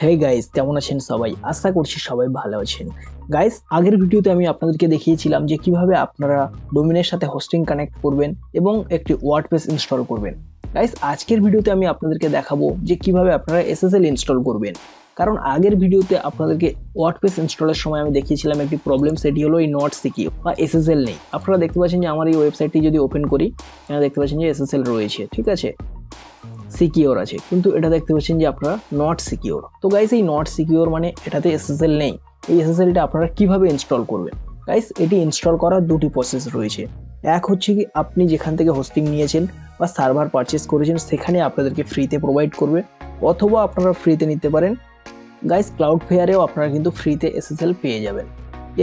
Hey guys, কেমন আছেন সবাই? আশা করছি সবাই ভালো আছেন। গাইস, আগের ভিডিওতে আমি আপনাদেরকে দেখিয়েছিলাম যে কিভাবে আপনারা ডোমেনের সাথে হোস্টিং কানেক্ট করবেন এবং একটি ওয়ার্ডপ্রেস ইনস্টল করবেন। গাইস, আজকের ভিডিওতে আমি আপনাদেরকে দেখাবো যে কিভাবে আপনারা এসএসএল ইনস্টল করবেন। কারণ আগের ভিডিওতে আপনাদেরকে ওয়ার্ডপ্রেস ইনস্টলের সময় আমি দেখিয়েছিলাম একটি প্রবলেম, সেটি হলো এই নট সিকিউর বা এসএসএল নেই। আপনারা দেখতে পাচ্ছেন যে আমার এই ওয়েবসাইটটি যদি ওপেন করি, এখানে দেখতে পাচ্ছেন যে এসএসএল রয়েছে, ঠিক আছে, সিকিওর আছে, কিন্তু এটা দেখতে পাচ্ছেন যে আপনারা নট সিকিওর। তো গাইস, এই নট সিকিওর মানে এটাতে এসএসএল নেই। এই এসএসএলটা আপনারা কিভাবে ইনস্টল করবেন? গাইস, এটি ইনস্টল করার দুটি প্রসেস রয়েছে। এক হচ্ছে কি, আপনি যেখান থেকে হোস্টিং নিয়েছেন বা সার্ভার পারচেস করেছেন সেখানে আপনাদেরকে ফ্রিতে প্রোভাইড করবে, অথবা আপনারা ফ্রিতে নিতে পারেন। গাইস, ক্লাউডফেয়ারেও আপনারা কিন্তু ফ্রিতে এসএসএল পেয়ে যাবেন।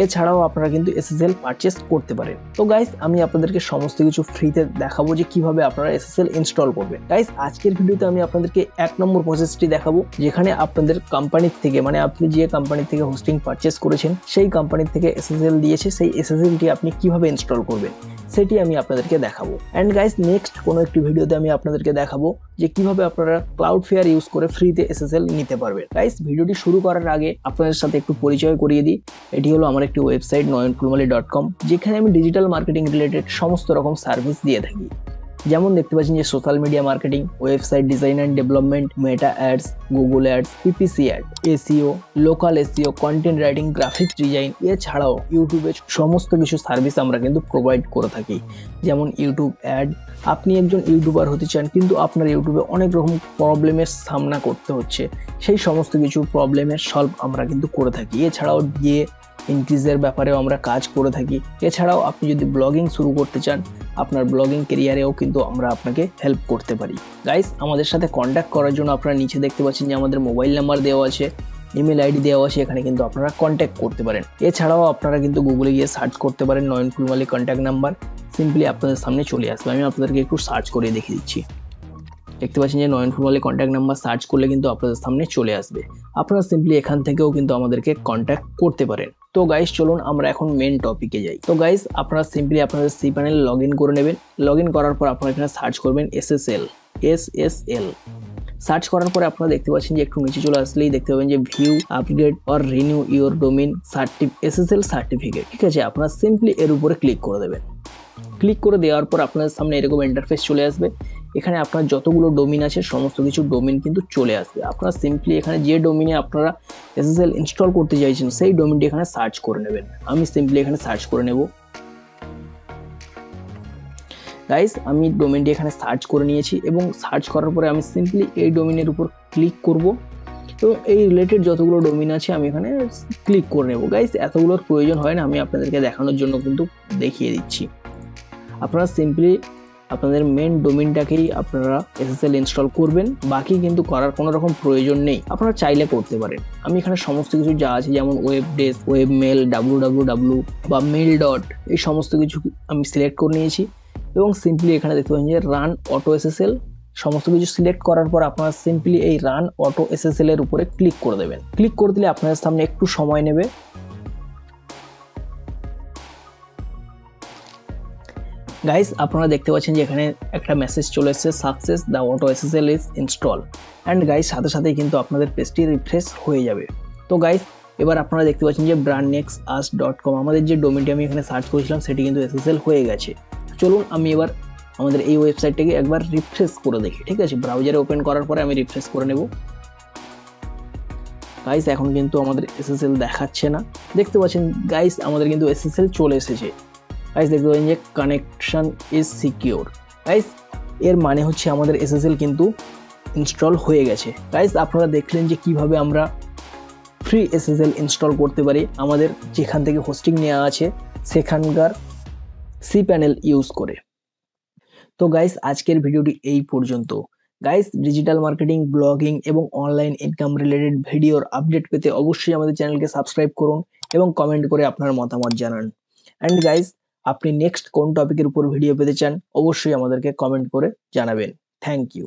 এছাড়াও আপনারা কিন্তু এসএসএল পারচেস করতে পারেন। তো গাইস, আমি আপনাদেরকে সমস্ত কিছু ফ্রিতে দেখাবো যে কিভাবে আপনারা এসএসএল ইনস্টল করবেন। গাইস, আজকের ভিডিওতে আমি আপনাদেরকে 1 নম্বর প্রসেসটি দেখাবো, যেখানে আপনাদের কোম্পানির থেকে, মানে আপনি যে কোম্পানি থেকে হোস্টিং পারচেস করেছেন সেই কোম্পানির থেকে এসএসএল দিয়েছে, সেই এসএসএলটি আপনি কিভাবে ইনস্টল করবেন সেটি আমি আপনাদেরকে দেখাবো। অ্যান্ড গাইস, নেক্সট কোনো একটি ভিডিওতে আমি আপনাদেরকে দেখাবো যে কিভাবে আপনারা ক্লাউডফেয়ার ইউজ করে ফ্রিতে এসএসএল নিতে পারবেন। গাইস, ভিডিওটি শুরু করার আগে আপনাদের সাথে একটু পরিচয় করিয়ে দিই। এটি হলো আমার একটি ওয়েবসাইট noyankulmali.com, যেখানে আমি ডিজিটাল মার্কেটিং রিলেটেড সমস্ত রকম সার্ভিস দিয়ে থাকি। যেমন দেখতে পাচ্ছেন যে social media marketing, website design and development, Meta ads, Google ads, PPC ad, SEO, local SEO, content writing, graphics design, এছাড়াও ইউটিউবে সমস্ত কিছু সার্ভিস আমরা কিন্তু প্রোভাইড করে থাকি। যেমন ইউটিউব অ্যাড, আপনি একজন ইউটিউবার হতে চান কিন্তু আপনার ইউটিউবে অনেক রকম প্রবলেমের সামনা করতে হচ্ছে, সেই সমস্ত কিছু প্রবলেমের সলভ আমরা কিন্তু করে থাকি। এছাড়াও ডিএ ইনক্রিজের ব্যাপারেও আমরা কাজ করে থাকি। এছাড়াও আপনি যদি ব্লগিং শুরু করতে চান, আপনার ব্লগিং ক্যারিয়ারেও কিন্তু আমরা আপনাকে হেল্প করতে পারি। গাইস, আমাদের সাথে কন্ট্যাক্ট করার জন্য আপনারা নিচে দেখতে পাচ্ছেন যে আমাদের মোবাইল নাম্বার দেওয়া আছে, ইমেল আইডি দেওয়া আছে, এখানে কিন্তু আপনারা কন্ট্যাক্ট করতে পারেন। এছাড়াও আপনারা কিন্তু গুগলে গিয়ে সার্চ করতে পারেন নয়ন ফুলমালি কন্ট্যাক্ট নাম্বার, সিম্পলি আপনাদের সামনে চলে আসবে। আমি আপনাদেরকে একটু সার্চ করে দেখিয়ে দিচ্ছি। দেখতে পাচ্ছেন যে নয়ন ফুলমালি কন্ট্যাক্ট নাম্বার সার্চ করলে কিন্তু আপনাদের সামনে চলে আসবে। আপনারা সিম্পলি এখান থেকেও কিন্তু আমাদেরকে কন্ট্যাক্ট করতে পারেন। তো গাইস, চলুন আমরা এখন মেন টপিকে যাই। তো গাইস, আপনারা সিম্পলি আপনাদের সি প্যানেল লগ ইন করে নেবেন। লগ ইন করার পর আপনারা এখানে সার্চ করবেন এসএসএল। সার্চ করার পরে আপনারা দেখতে পাচ্ছেন যে একটু নিচে চলে আসলেই দেখতে পাবেন যে view, upgrade or renew your domain SSL certificate, ঠিক আছে। আপনারা সিম্পলি এর উপরে ক্লিক করে দেবেন। ক্লিক করে দেওয়ার পর আপনাদের সামনে এরকম ইন্টারফেস চলে আসবে। এখানে আপনার যতগুলো ডোমেইন আছে সমস্ত কিছু ডোমেইন কিন্তু চলে আসবে। আপনারা সিম্পলি এখানে যে ডোমেইনে আপনারা এসএসএল ইনস্টল করতে চাইছেন সেই ডোমেইনটি এখানে সার্চ করে নেবেন। আমি সিম্পলি এখানে সার্চ করে নেব। গাইস, আমি ডোমেইনটি এখানে সার্চ করে নিয়েছি এবং সার্চ করার পরে আমি সিম্পলি এই ডোমেইনের উপর ক্লিক করব এবং এই রিলেটেড যতগুলো ডোমেইন আছে আমি এখানে ক্লিক করে নেব। গাইস, এতগুলোর প্রয়োজন হয় না, আমি আপনাদেরকে দেখানোর জন্য কিন্তু দেখিয়ে দিচ্ছি। আপনারা সিম্পলি আপনাদের মেন ডোমেইনটাকেই আপনারা এসএসএল ইনস্টল করবেন, বাকি কিন্তু করার কোনো রকম প্রয়োজন নেই। আপনারা চাইলে করতে পারেন। আমি এখানে সমস্ত কিছু যা আছে, যেমন web desk, web mail, www বা মেল ডট, এই সমস্ত কিছু আমি সিলেক্ট করে নিয়েছি এবং সিম্পলি এখানে দেখতে পাচ্ছেন যে রান অটো এসএসএল, সমস্ত কিছু সিলেক্ট করার পর আপনারা সিম্পলি এই রান অটো এসএসএল এর উপরে ক্লিক করে দেবেন। ক্লিক করে দিলে আপনাদের সামনে একটু সময় নেবে। গাইস, আপনারা দেখতে পাচ্ছেন যে এখানে একটা মেসেজ চলে এসেছে, success the auto SSL is install. And guys, সাথে সাথেই কিন্তু আপনাদের পেজটি রিফ্রেশ হয়ে যাবে। তো গাইস, এবার আপনারা দেখতে পাচ্ছেন যে brandnextask.com, আমাদের যে ডোমেইনটি আমি এখানে সার্চ করেছিলাম সেটি কিন্তু এসএসএল হয়ে গেছে। চলুন আমি এবার আমাদের এই ওয়েবসাইটটাকে একবার রিফ্রেশ করে দেখি, ঠিক আছে। ব্রাউজারে ওপেন করার পরে আমি রিফ্রেশ করে নেব। গাইস, এখন কিন্তু আমাদের এসএসএল দেখাচ্ছে না। দেখতে পাচ্ছেন গাইস, আমাদের কিন্তু এসএসএল চলে এসেছে। গাইস, দেখতে পাচ্ছেন যে কানেকশন ইজ সিকিউর। গাইস, এর মানে হচ্ছে আমাদের এসএসএল কিন্তু ইনস্টল হয়ে গেছে। গাইস, আপনারা দেখলেন যে কিভাবে আমরা ফ্রি এসএসএল ইনস্টল করতে পারি আমাদের যেখান থেকে হোস্টিং নেওয়া আছে সেখানকার সি প্যানেল ইউজ করে। তো গাইস, আজকের ভিডিওটি এই পর্যন্ত। গাইস, ডিজিটাল মার্কেটিং, ব্লগিং এবং অনলাইন ইনকাম রিলেটেড ভিডিওর আপডেট পেতে অবশ্যই আমাদের চ্যানেলকে সাবস্ক্রাইব করুন এবং কমেন্ট করে আপনার মতামত জানান। অ্যান্ড গাইস, আপনি নেক্সট কোন টপিকের উপর ভিডিও পেতে চান অবশ্যই আমাদেরকে কমেন্ট করে জানাবেন। Thank you.